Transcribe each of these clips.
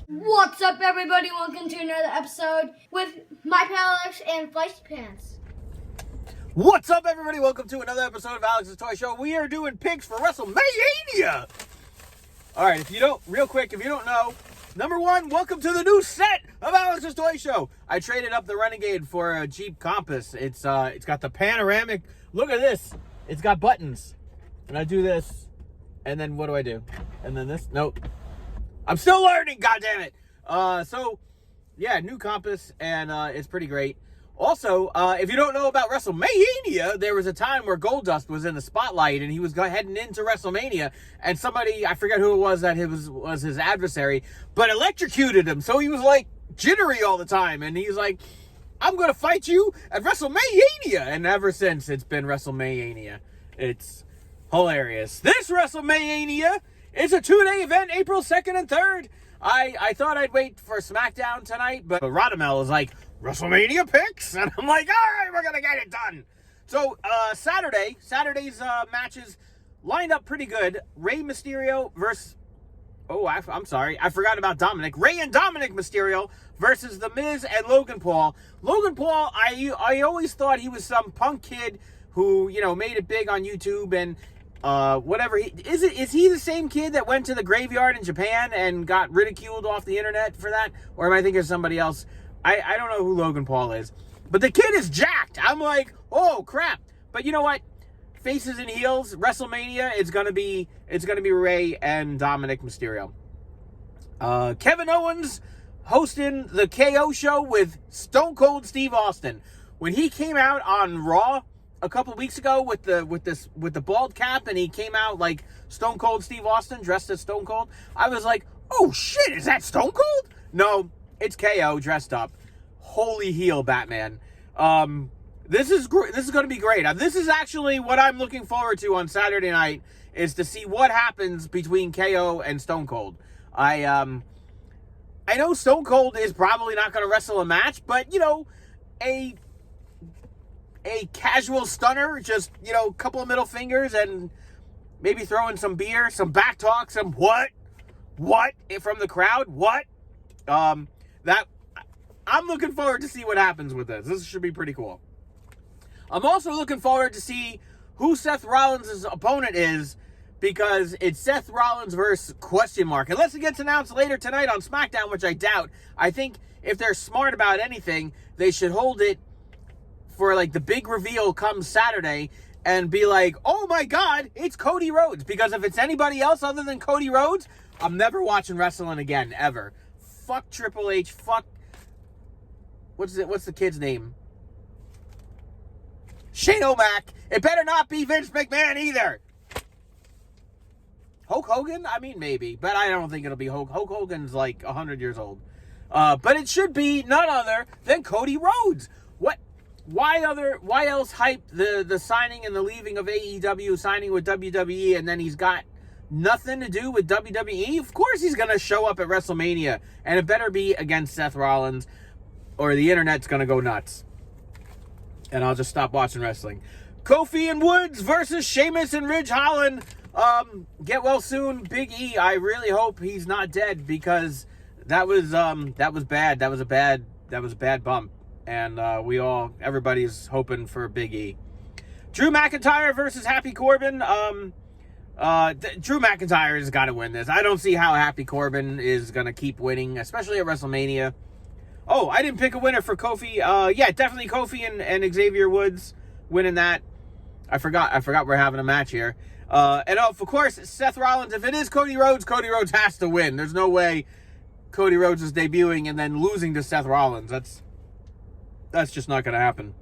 What's up, everybody? Welcome to another episode with my pal Alex and Feisty Pants. What's up, everybody? Welcome to another episode of Alex's Toy Show. We are doing picks for Wrestlemania. All right, if you don't know, number one, welcome to the new set of Alex's Toy Show. I traded up the Renegade for a Jeep Compass. It's got the panoramic. Look at this. It's got buttons, and I do this, and then what do I do? And then this. Nope. I'm still learning, goddammit. So, yeah, new Compass, and it's pretty great. Also, if you don't know about Wrestlemania, there was a time where Goldust was in the spotlight, and he was heading into WrestleMania, and somebody, I forget who it was that was his adversary, but electrocuted him, so he was, like, jittery all the time, and he's like, I'm going to fight you at Wrestlemania, and ever since, it's been Wrestlemania. It's hilarious. This Wrestlemania is a 2-day event, April 2nd and 3rd. I thought I'd wait for SmackDown tonight, but Rodamel is like, WrestleMania picks? And I'm like, all right, we're going to get it done. So, Saturday's matches lined up pretty good. Rey Mysterio versus, I'm sorry, I forgot about Dominic. Rey and Dominic Mysterio versus The Miz and Logan Paul. Logan Paul, I always thought he was some punk kid who, made it big on YouTube and whatever. Is he the same kid that went to the graveyard in Japan and got ridiculed off the internet for that? Or am I thinking of somebody else? I don't know who Logan Paul is. But the kid is jacked. I'm like, oh crap. But you know what? Faces and heels, WrestleMania, it's gonna be Rey and Dominic Mysterio. Kevin Owens hosting the KO show with Stone Cold Steve Austin. When he came out on Raw a couple weeks ago with the bald cap, and he came out like Stone Cold Steve Austin dressed as Stone Cold, I was like, oh shit, is that Stone Cold? No, it's KO dressed up. Holy heel Batman. This is going to be great. This is actually what I'm looking forward to on Saturday night, is to see what happens between KO and Stone Cold. I know Stone Cold is probably not going to wrestle a match, but a casual stunner, just, a couple of middle fingers and maybe throw in some beer, some back talk, some what from the crowd, that I'm looking forward to see what happens with this. This should be pretty cool. I'm also looking forward to see who Seth Rollins' opponent is, because it's Seth Rollins versus ? Unless it gets announced later tonight on SmackDown, which I doubt. I think if they're smart about anything, they should hold it for like the big reveal comes Saturday and be like, oh my God, it's Cody Rhodes. Because if it's anybody else other than Cody Rhodes, I'm never watching wrestling again, ever. Fuck Triple H, fuck, what's the kid's name? Shane O'Mac. It better not be Vince McMahon either. Hulk Hogan? I mean, maybe, but I don't think it'll be Hulk. Hulk Hogan's like 100 years old. But it should be none other than Cody Rhodes. Why else hype the signing and the leaving of AEW, signing with WWE, and then he's got nothing to do with WWE? Of course he's going to show up at WrestleMania, and it better be against Seth Rollins, or the internet's going to go nuts. And I'll just stop watching wrestling. Kofi and Woods versus Sheamus and Ridge Holland. Get well soon, Big E. I really hope he's not dead, because that was bad. That was a bad bump. And everybody's hoping for Big E. Drew McIntyre versus Happy Corbin. Drew McIntyre has got to win this. I don't see how Happy Corbin is going to keep winning, especially at WrestleMania. Oh, I didn't pick a winner for Kofi. Yeah, definitely Kofi and Xavier Woods winning that. I forgot we're having a match here. And of course, Seth Rollins. If it is Cody Rhodes has to win. There's no way Cody Rhodes is debuting and then losing to Seth Rollins. That's just not going to happen.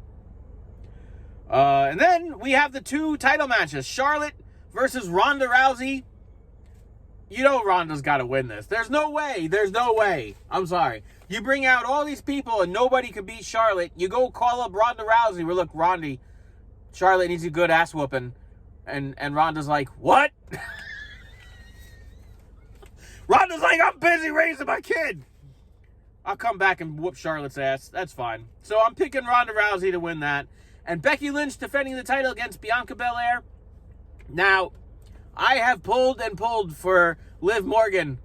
And then we have the 2 title matches. Charlotte versus Ronda Rousey. Ronda's got to win this. There's no way. I'm sorry. You bring out all these people and nobody can beat Charlotte. You go call up Ronda Rousey. Well, look, Charlotte needs a good ass whooping. And Ronda's like, what? Ronda's like, I'm busy raising my kid. I'll come back and whoop Charlotte's ass. That's fine. So I'm picking Ronda Rousey to win that. And Becky Lynch defending the title against Bianca Belair. Now, I have pulled for Liv Morgan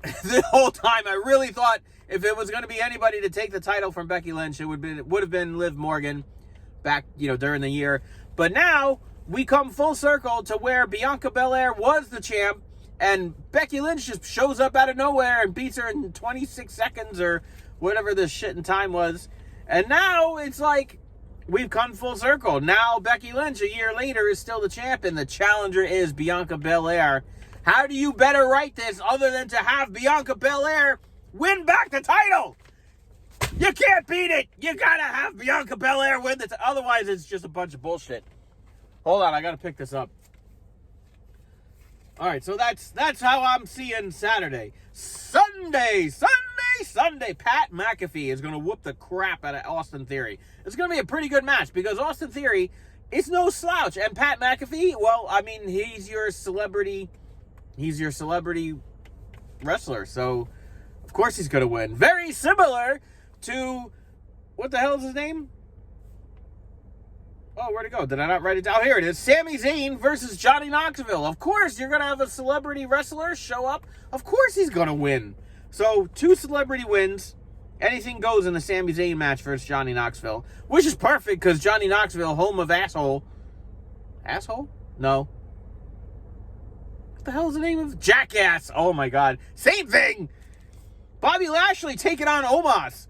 the whole time. I really thought if it was going to be anybody to take the title from Becky Lynch, it would have been Liv Morgan back, during the year. But now we come full circle to where Bianca Belair was the champ, and Becky Lynch just shows up out of nowhere and beats her in 26 seconds or whatever the shit in time was. And now it's like we've come full circle. Now Becky Lynch, a year later, is still the champ, and the challenger is Bianca Belair. How do you better write this other than to have Bianca Belair win back the title? You can't beat it. You gotta have Bianca Belair win the title. Otherwise, it's just a bunch of bullshit. Hold on, I gotta pick this up. All right, so that's how I'm seeing Saturday. Sunday. Pat McAfee is going to whoop the crap out of Austin Theory. It's going to be a pretty good match because Austin Theory is no slouch. And Pat McAfee, well, I mean, he's your celebrity wrestler. So, of course he's going to win. Very similar to, what the hell is his name? Oh, where'd it go? Did I not write it down? Here it is. Sami Zayn versus Johnny Knoxville. Of course, you're going to have a celebrity wrestler show up. Of course he's going to win. So, 2 celebrity wins. Anything goes in the Sami Zayn match versus Johnny Knoxville. Which is perfect because Johnny Knoxville, home of asshole. Asshole? No. What the hell is the name of? Jackass. Oh my God. Same thing. Bobby Lashley taking on Omos.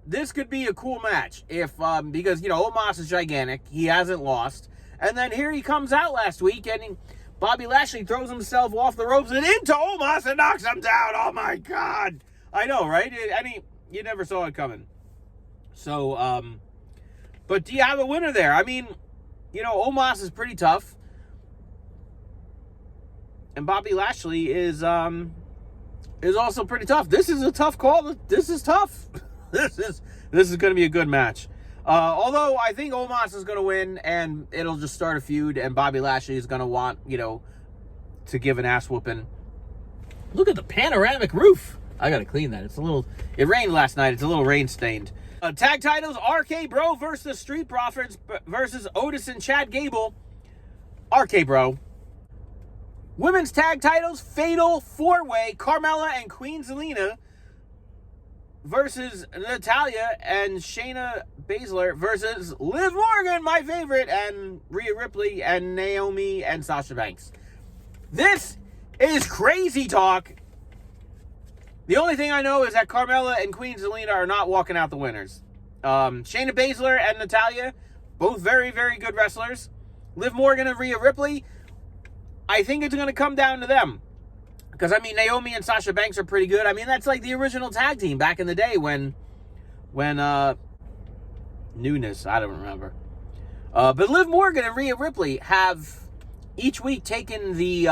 This could be a cool match if because Omos is gigantic. He hasn't lost. And then here he comes out last week and Bobby Lashley throws himself off the ropes and into Omos and knocks him down. Oh my God. I know, right? You never saw it coming. So, but do you have a winner there? I mean, Omos is pretty tough. And Bobby Lashley is also pretty tough. This is a tough call. This is tough. This is going to be a good match. Although I think Omos is going to win and it'll just start a feud and Bobby Lashley is going to want, to give an ass whooping. Look at the panoramic roof. I got to clean that. It rained last night. It's a little rain stained. Tag titles, RK Bro versus the Street Profits versus Otis and Chad Gable. RK Bro. Women's tag titles, Fatal 4-Way, Carmella and Queen Zelina versus Natalya and Shayna Baszler versus Liv Morgan, my favorite, and Rhea Ripley and Naomi and Sasha Banks. This is crazy talk. The only thing I know is that Carmella and Queen Zelina are not walking out the winners. Shayna Baszler and Natalya, both very, very good wrestlers. Liv Morgan and Rhea Ripley, I think it's going to come down to them. Because, Naomi and Sasha Banks are pretty good. That's like the original tag team back in the day when Newness, I don't remember. But Liv Morgan and Rhea Ripley have each week taken the,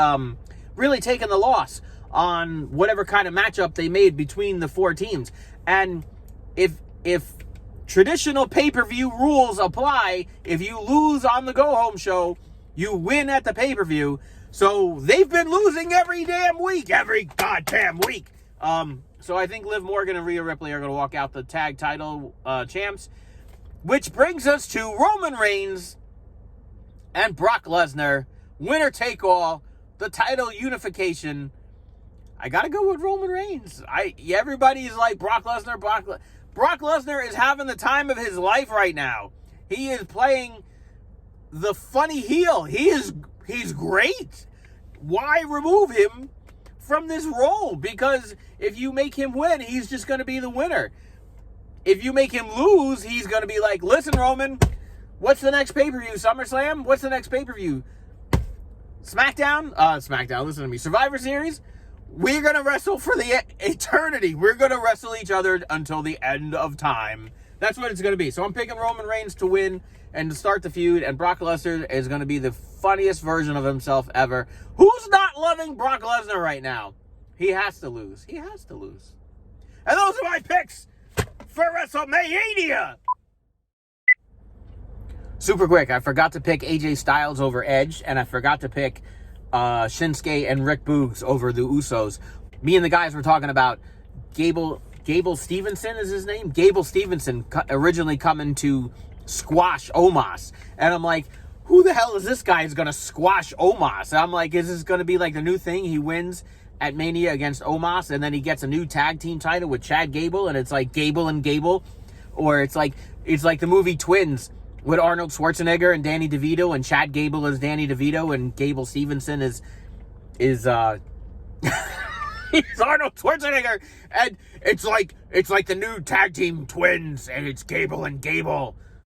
really taken the loss on whatever kind of matchup they made between the 4 teams. And if traditional pay-per-view rules apply, if you lose on the go-home show, you win at the pay-per-view. So they've been losing every damn week. Every goddamn week. So I think Liv Morgan and Rhea Ripley are going to walk out the tag title champs. Which brings us to Roman Reigns and Brock Lesnar. Winner take all. The title unification. I got to go with Roman Reigns. Everybody's like Brock Lesnar. Brock Lesnar is having the time of his life right now. He is playing the funny heel. He's great. Why remove him from this role? Because if you make him win, he's just going to be the winner. If you make him lose, he's going to be like, listen, Roman, what's the next pay-per-view? SummerSlam? What's the next pay-per-view? SmackDown, listen to me. Survivor Series? We're going to wrestle for the eternity. We're going to wrestle each other until the end of time. That's what it's going to be. So I'm picking Roman Reigns to win and to start the feud, and Brock Lesnar is going to be the funniest version of himself ever. Who's not loving Brock Lesnar right now? He has to lose. He has to lose. And those are my picks for WrestleMania. Super quick, I forgot to pick AJ Styles over Edge, and I forgot to pick Shinsuke and Rick Boogs over the Usos. Me and the guys were talking about Gable Stevenson is his name? Gable Stevenson originally coming to squash Omos. And I'm like, who the hell is this guy who's going to squash Omos? And I'm like, is this going to be like the new thing? He wins at Mania against Omos, and then he gets a new tag team title with Chad Gable, and it's like Gable and Gable, or it's like the movie Twins with Arnold Schwarzenegger and Danny DeVito, and Chad Gable is Danny DeVito, and Gable Stevenson is he's Arnold Schwarzenegger, and it's like the new tag team Twins, and it's Gable and Gable.